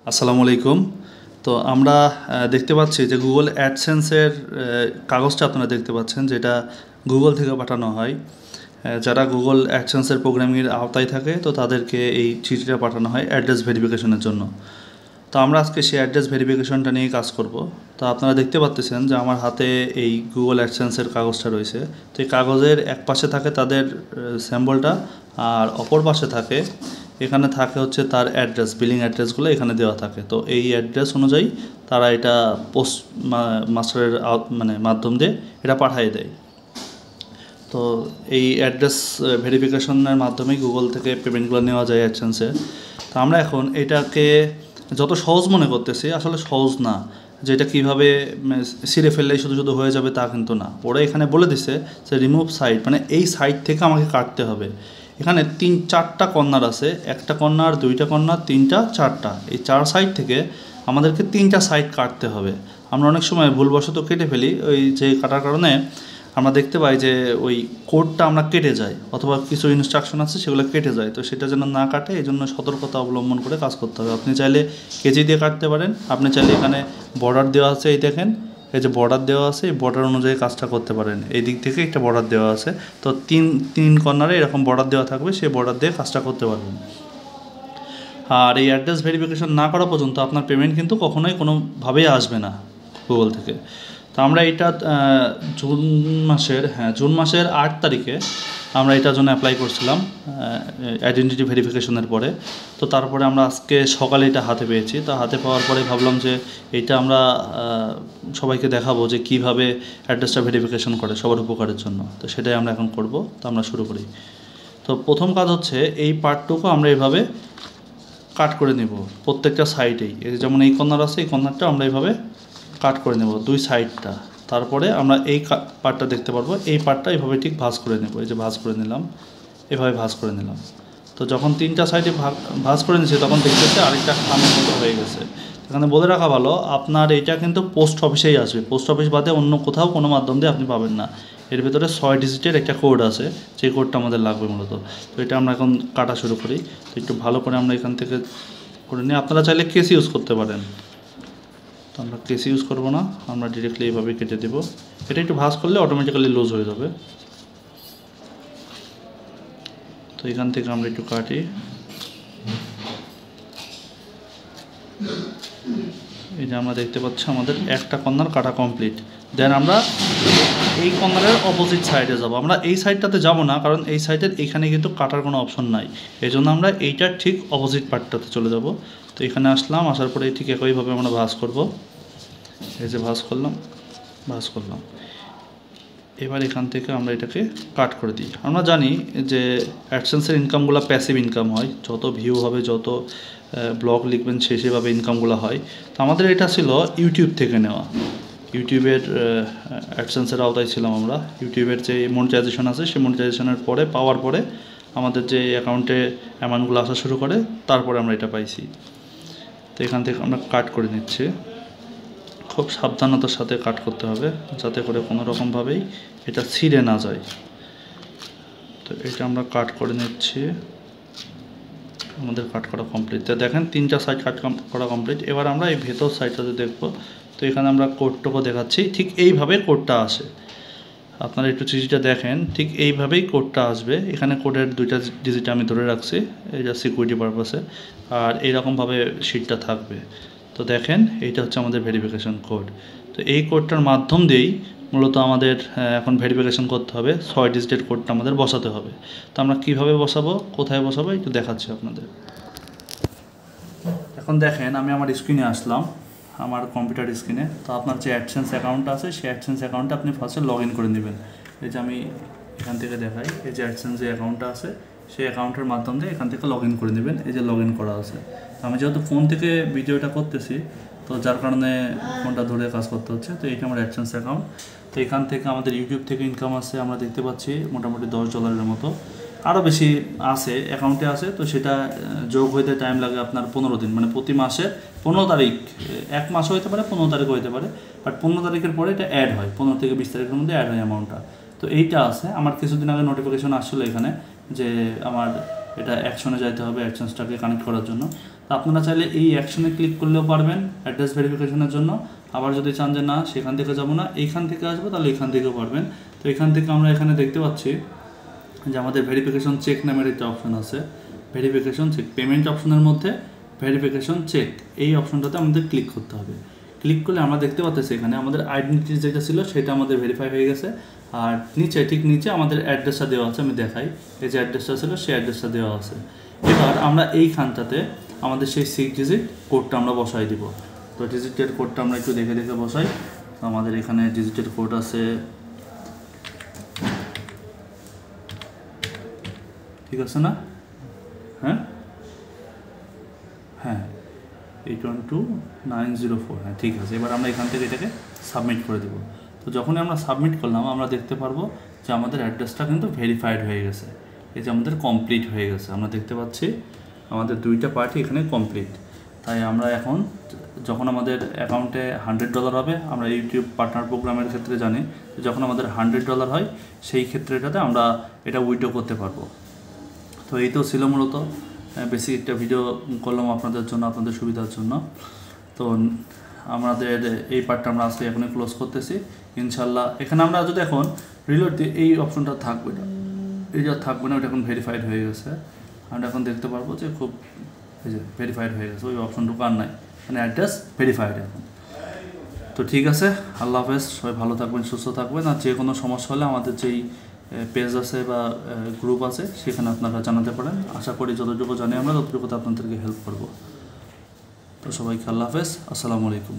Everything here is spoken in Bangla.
আসসালামু আলাইকুম। তো আমরা দেখতে পাচ্ছি যে গুগল অ্যাডসেন্সের কাগজটা আপনারা দেখতে পাচ্ছেন, যেটা গুগল থেকে পাঠানো হয়। যারা গুগল অ্যাডসেন্সের প্রোগ্রামিংয়ের আওতায় থাকে তো তাদেরকে এই চিঠিটা পাঠানো হয় অ্যাড্রেস ভেরিফিকেশনের জন্য। তো আমরা আজকে সেই অ্যাড্রেস ভেরিফিকেশনটা নিয়ে কাজ করব। তো আপনারা দেখতে পাচ্ছেন যে আমার হাতে এই গুগল অ্যাডসেন্সের কাগজটা রয়েছে। তো এই কাগজের এক পাশে থাকে তাদের স্যাম্পলটা, আর অপর পাশে থাকে এখানে থাকে হচ্ছে তার অ্যাড্রেস, বিলিং অ্যাড্রেসগুলো এখানে দেওয়া থাকে। তো এই অ্যাড্রেস অনুযায়ী তারা এটা পোস্ট মাস্টারের মাধ্যম দিয়ে এটা পাঠিয়ে দেয়। তো এই অ্যাড্রেস ভেরিফিকেশনের মাধ্যমে গুগল থেকে পেমেন্টগুলো নেওয়া যায় অ্যাডসেন্সে। তো আমরা এখন এটাকে যত সহজ মনে করতেছি, আসলে সহজ না। যে এটা কীভাবে ছিঁড়ে ফেললেই শুধু শুধু হয়ে যাবে তা কিন্তু না। ওরা এখানে বলে দিছে যে রিমুভ সাইড, মানে এই সাইড থেকে আমাকে কাটতে হবে। এখানে 3-4টা কর্নার আছে, একটা কর্নার, 2টা কর্নার, 3টা, 4টা। এই 4 সাইড থেকে আমাদেরকে 3টা সাইড কাটতে হবে। আমরা অনেক সময় ভুলবশত কেটে ফেলি, ওই যে কাটার কারণে আমরা দেখতে পাই যে ওই কোডটা আমরা কেটে যাই, অথবা কিছু ইনস্ট্রাকশন আছে সেগুলো কেটে যায়। তো সেটা যেন না কাটে এই জন্য সতর্কতা অবলম্বন করে কাজ করতে হবে। আপনি চাইলে কেজি দিয়ে কাটতে পারেন, আপনি চাইলে এখানে বর্ডার দেওয়া আছে, এই দেখেন এই যে বর্ডার দেওয়া আছে, এই বর্ডার অনুযায়ী কাজটা করতে পারেন। এই দিক থেকে একটা বর্ডার দেওয়া আছে, তো তিন কর্নারে এরকম বর্ডার দেওয়া থাকবে, সেই বর্ডার দিয়ে কাজটা করতে পারবেন। আর এই অ্যাড্রেস ভেরিফিকেশন না করা পর্যন্ত আপনার পেমেন্ট কিন্তু কখনোই কোনোভাবেই আসবে না গুগল থেকে। তো আমরা এটা জুন মাসের 8 তারিখে আমরা এটার জন্য অ্যাপ্লাই করছিলাম আইডেন্টিটি ভেরিফিকেশনের পরে। তো তারপরে আমরা আজকে সকালে এটা হাতে পেয়েছি। তো হাতে পাওয়ার পরে ভাবলাম যে এটা আমরা সবাইকে দেখাবো যে কীভাবে অ্যাড্রেসটা ভেরিফিকেশন করে সবার উপকারের জন্য। তো সেটাই আমরা এখন করব। তো আমরা শুরু করি। তো প্রথম কাজ হচ্ছে এই পার্টটুকু আমরা এইভাবে কাট করে নেব প্রত্যেকটা সাইডেই। যেমন এই কর্নার আছে, এই কর্নারটা আমরা এইভাবে কাট করে নেব 2 সাইডটা। তারপরে আমরা এই পার্টটা দেখতে পারবো, এই পার্টটা এইভাবে ঠিক ভাঁজ করে নেব। এই যে ভাঁজ করে নিলাম, এভাবে ভাঁজ করে নিলাম। তো যখন 3টা সাইডে ভাঁজ করে নিয়েছি তখন দেখতেছে আরেকটা খামের মতো হয়ে গেছে। এখানে বলে রাখা ভালো, আপনার এইটা কিন্তু পোস্ট অফিসেই আসবে। পোস্ট অফিস বাদে অন্য কোথাও কোনো মাধ্যম দিয়ে আপনি পাবেন না। এর ভিতরে 6 ডিজিটের একটা কোড আছে, যে কোডটা আমাদের লাগবে মূলত। তো এটা আমরা এখন কাটা শুরু করি। তো একটু ভালো করে আমরা এখান থেকে করে নিই। আপনারা চাইলে কেস ইউজ করতে পারেন, তো আমরা কেস ইউজ করবো না, আমরা ডিরেক্টলি এইভাবে কেটে দেবো। এটা একটু ভাঁজ করলে অটোমেটিক্যালি লুজ হয়ে যাবে। তো এখান থেকে আমরা একটু কাটি। এই যে আমরা দেখতে পাচ্ছি আমাদের একটা কর্নার কাটা কমপ্লিট। দেন আমরা এই কর্নারের অপোজিট সাইডে যাব। আমরা এই সাইডটাতে যাব না, কারণ এই সাইডের এখানে কিন্তু কাটার কোনো অপশন নাই। এই জন্য আমরা এইটার ঠিক অপোজিট পার্টটাতে চলে যাব। তো এখানে আসলাম, আসার পরে ঠিক একইভাবে আমরা ভাঁজ করব। এই যে ভাঁজ করলাম। এবার এখান থেকে আমরা এটাকে কাট করে দিই। আমরা জানি যে অ্যাডসেন্সের ইনকামগুলো প্যাসিভ ইনকাম হয়, যত ভিউ হবে, যত ব্লগ লিখবেন সেভাবে ইনকামগুলো হয়। তো আমাদের এটা ছিল ইউটিউব থেকে নেওয়া। ইউটিউবের অ্যাডসেন্সের আওতায় ছিলাম আমরা। ইউটিউবের যে মনিটাইজেশন আছে সেই মনিটাইজেশনের পরে পাওয়ার পরে আমাদের যে অ্যাকাউন্টে অ্যামাউন্টগুলো আসা শুরু করে, তারপরে আমরা এটা পাইছি। তো এখান থেকে আমরা কাট করে নিচ্ছি। খুব সাবধানতার সাথে কাট করতে হবে, যাতে করে কোনো রকমভাবেই এটা ছিঁড়ে না যায়। তো এটা আমরা কাট করে নিচ্ছি। আমাদের কাট করা কমপ্লিট। তো দেখেন 3টা সাইড কাট করা কমপ্লিট। এবার আমরা এই ভেতর সাইডটাতে দেখব। তো এখানে আমরা কোডটুকু দেখাচ্ছি, ঠিক এইভাবে কোডটা আসে। আপনারা একটু চিঠিটা দেখেন, ঠিক এইভাবেই কোডটা আসবে। এখানে কোডের 2টা ডিজিট আমি ধরে রাখছি, এটা সিকিউরিটি পারপাসে। আর এইরকমভাবে শিটটা থাকবে। তো দেখেন এইটা হচ্ছে আমাদের ভেরিফিকেশন কোড। তো এই কোডটার মাধ্যম দিয়েই মূলত আমাদের এখন ভেরিফিকেশন করতে হবে। 6 ডিজিটের কোডটা আমাদের বসাতে হবে। তো আমরা কীভাবে বসাবো, কোথায় বসাবো একটু দেখাচ্ছি আপনাদের। এখন দেখেন আমি আমার স্ক্রিনে আসলাম, আমার কম্পিউটার স্ক্রিনে। তো আপনার যে অ্যাডসেন্স অ্যাকাউন্ট আছে সেই অ্যাডসেন্স অ্যাকাউন্টে আপনি ফার্স্টে লগ ইন করে নেবেন। এই যে আমি এখান থেকে দেখাই, এই যে অ্যাডসেন্স যে অ্যাকাউন্টটা আছে সেই অ্যাকাউন্টের মাধ্যম দিয়ে এখান থেকে লগ ইন করে নেবেন। এই যে লগ ইন করা আছে। তো আমি যেহেতু ফোন থেকে ভিডিওটা করতেছি, তো যার কারণে ফোনটা ধরে কাজ করতে হচ্ছে। তো এইটা আমার অ্যাডসেন্স অ্যাকাউন্ট। তো এখান থেকে আমাদের ইউটিউব থেকে ইনকাম আছে, আমরা দেখতে পাচ্ছি মোটামুটি $10 মতো। আরও বেশি আছে, অ্যাকাউন্টে আছে। তো সেটা যোগ হইতে টাইম লাগে আপনার 15 দিন, মানে প্রতি মাসে 15 তারিখ, 1 মাসও হতে পারে, 15 তারিখও হতে পারে। বাট 15 তারিখের পরে এটা অ্যাড হয়, 15 থেকে 20 তারিখের মধ্যে অ্যাড হয় অ্যামাউন্টটা। তো এইটা আছে। আমার কিছুদিন আগে নোটিফিকেশন আসছিলো এখানে যে আমার এটা অ্যাকশনে যাইতে হবে অ্যাডসেন্সটাকে কানেক্ট করার জন্য। আপনারা চাইলে এই অ্যাকশনে ক্লিক করলেও পারবেন অ্যাড্রেস ভেরিফিকেশনের জন্য। আবার যদি চান যে না সেখান থেকে যাবো না, এইখান থেকে আসবো, তাহলে এখান থেকেও পারবেন। তো এখান থেকে আমরা এখানে দেখতে পাচ্ছি যে আমাদের ভেরিফিকেশন চেক নামের একটা অপশন আছে, ভেরিফিকেশন চেক। পেমেন্ট অপশনের মধ্যে ভেরিফিকেশন চেক এই অপশনটাতে আমাদের ক্লিক করতে হবে। ক্লিক করলে আমরা দেখতে পাচ্ছি এখানে আমাদের আইডেন্টিটি যেটা ছিল সেটা আমাদের ভেরিফাই হয়ে গেছে। আর নিচে ঠিক নিচে আমাদের অ্যাড্রেসটা দেওয়া আছে, আমি দেখাই, এই যে অ্যাড্রেসটা ছিল সেই অ্যাড্রেসটা দেওয়া আছে। এবার আমরা এইখানটাতে আমাদের সেই 6 ডিজিট কোডটা আমরা বসাই দিব। তো ডিজিটের কোডটা আমরা একটু দেখে দেখে বসাই। তো আমাদের এখানে ডিজিটের কোড আছে, ঠিক আছে না? হ্যাঁ হ্যাঁ 812904, হ্যাঁ ঠিক আছে। এবার আমরা এখান থেকে এটাকে সাবমিট করে দেবো। তো যখনই আমরা সাবমিট করলাম আমরা দেখতে পারবো যে আমাদের অ্যাড্রেসটা কিন্তু ভেরিফাইড হয়ে গেছে। এই যে আমাদের কমপ্লিট হয়ে গেছে, আমরা দেখতে পাচ্ছি আমাদের 2টা পার্টি এখানে কমপ্লিট। তাই আমরা এখন যখন আমাদের অ্যাকাউন্টে $100 হবে, আমরা ইউটিউব পার্টনার প্রোগ্রামের ক্ষেত্রে জানি যখন আমাদের $100 হয় সেই ক্ষেত্রেটাতে আমরা এটা উইথড্র করতে পারবো। তো এই তো ছিল মূলত বেসিক একটা ভিডিও করলাম আপনাদের জন্য, আপনাদের সুবিধার জন্য। তো আমাদের এই পার্টটা আমরা আজকে এখনই ক্লোজ করতেছি ইনশাল্লাহ। এখানে আমরা যদি এখন রিলোড দিই এই অপশনটা থাকবে না, এই যা থাকবে না, ওটা এখন ভেরিফাইড হয়ে গেছে। আমরা এখন দেখতে পারবো যে খুব এই যে ভেরিফাইড হয়ে গেছে, ওই অপশনটুকু আর নাই, মানে অ্যাড্রেস ভেরিফাইড এখন। তো ঠিক আছে, আল্লাহ হাফেজ, সবাই ভালো থাকবেন, সুস্থ থাকবেন। আর যে কোনো সমস্যা হলে আমাদের যেই পেজ আছে বা গ্রুপ আছে সেখানে আপনারা জানাতে পারেন। আশা করি যতটুকু জানি আমরা ততটুকুতে আপনাদেরকে হেল্প করব। তো সবাইকে আল্লাহ হাফেজ, আসসালামু আলাইকুম।